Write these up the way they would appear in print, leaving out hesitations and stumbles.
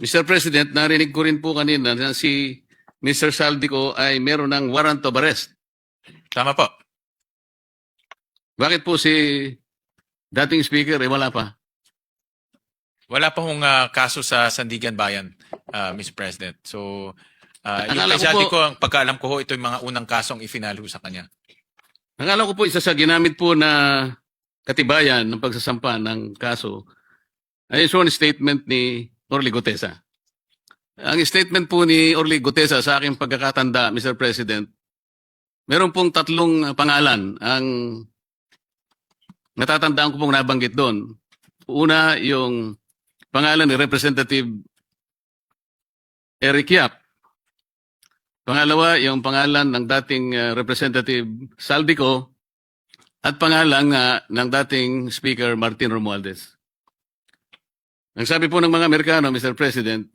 Mr. President, narinig ko rin po kanina na si Mr. Saldico ay meron ng warrant of arrest. Tama po. Bakit po si dating speaker wala pa? Wala pa hong kaso sa Sandigan Bayan, Mr. President. So, yung Akala ko presidente po- ko, ang pagkaalam ko ho, ito yung mga unang kasong ifinalo sa kanya. Akala ko po isa sa ginamit po na katibayan ng pagsasampa ng kaso ay sworn statement ni Orly Gutesa. Ang statement po ni Orly Gutesa sa aking pagkakatanda, Mr. President, meron pong tatlong pangalan ang natatandaan ko pong nabanggit doon. Una, yung pangalan ni Representative Eric Yap. Pangalawa, yung pangalan ng dating Representative Saldico at pangalan ng dating Speaker Martin Romualdez. Ang sabi po ng mga Amerikano, Mr. President,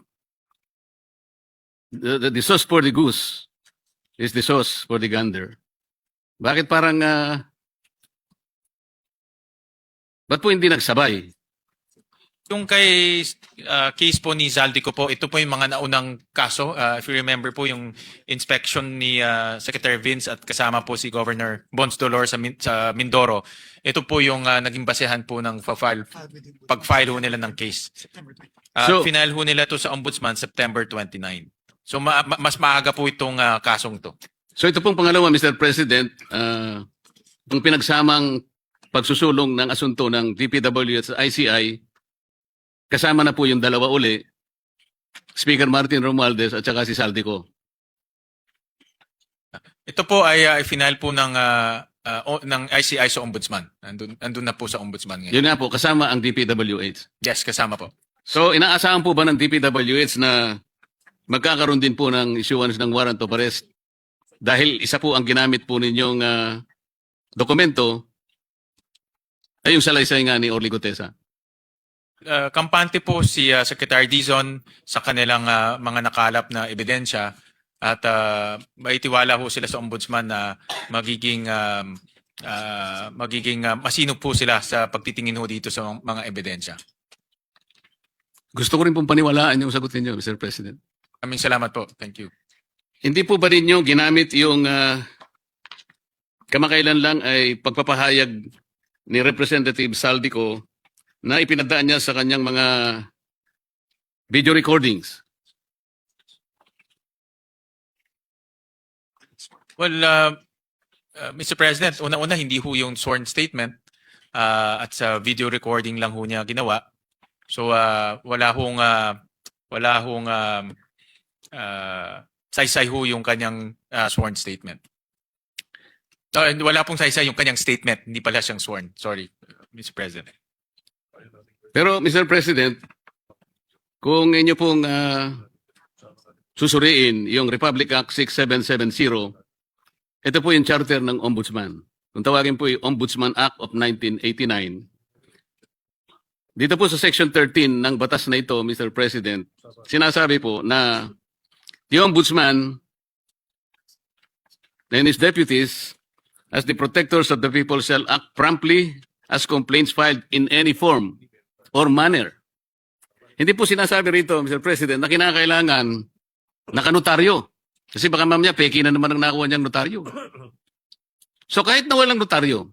the sauce for the goose is the sauce for the gander. Bakit parang, ba't po hindi nagsabay? Yung kay case po ni Zaldico po, ito po yung mga naunang kaso. If you remember po yung inspection ni Secretary Vince at kasama po si Governor Bons Dolor sa Mindoro. Ito po yung naging basehan po ng pag-file ho nila ng case. So- Final ho nila to sa Ombudsman September 29. So mas maaga po itong kasong to. So ito pong pangalawa, Mr. President, ang pinagsamang pagsusulong ng asunto ng DPW at ICI, kasama na po yung dalawa uli, Speaker Martin Romualdez at saka si Saldico. Ito po ay final po ng ICI sa Ombudsman. Andun na po sa Ombudsman ngayon. Yun nga po, kasama ang DPWH. Yes, kasama po. So inaasahan po ba ng DPWH na magkakaroon din po ng issuance ng warrant of arrest dahil isa po ang ginamit po ninyong dokumento ay yung salaysay nga ni Orly Gutesa. Kampante po si Secretary Dizon sa kanilang mga nakalap na ebidensya at maitiwala ho sila sa Ombudsman na magiging masinop po sila sa pagtitingin ho dito sa mga ebidensya. Gusto ko rin pong paniwalaan yung sagot ninyo, Mr. President. Maraming salamat po. Thank you. Hindi po ba ninyo ginamit yung kamakailan lang ay pagpapahayag ni Representative Saldico na ipinadaan niya sa kanyang mga video recordings? Well, Mr. President, una-una hindi ho yung sworn statement at sa video recording lang ho niya ginawa. So wala hong saysay ho yung kanyang sworn statement. Wala pong saysay yung kanyang statement, hindi pala siyang sworn. Sorry, Mr. President. Pero Mr. President, kung inyo pong susuriin yung Republic Act 6770, ito po yung charter ng Ombudsman. Kung tawagin po yung Ombudsman Act of 1989, dito po sa Section 13 ng batas na ito, Mr. President, sinasabi po na the Ombudsman and his deputies as the protectors of the people shall act promptly as complaints filed in any form or manner. Hindi po sinasabi rito, Mr. President, na kinakailangan nakanotaryo. Kasi baka mamaya peki na naman ang nakuha niyang notaryo. So kahit na walang notaryo,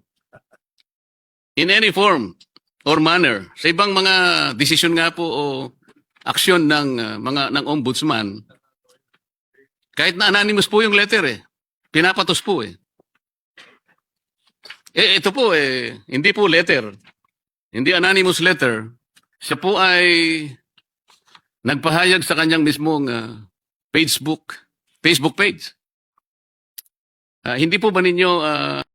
in any form or manner, sa ibang mga desisyon nga po o aksyon ng ng ombudsman, kahit na anonymous po yung letter pinapatos po ito po hindi po letter, hindi anonymous letter, siya po ay nagpahayag sa kanyang mismong Facebook page. Hindi po ba ninyo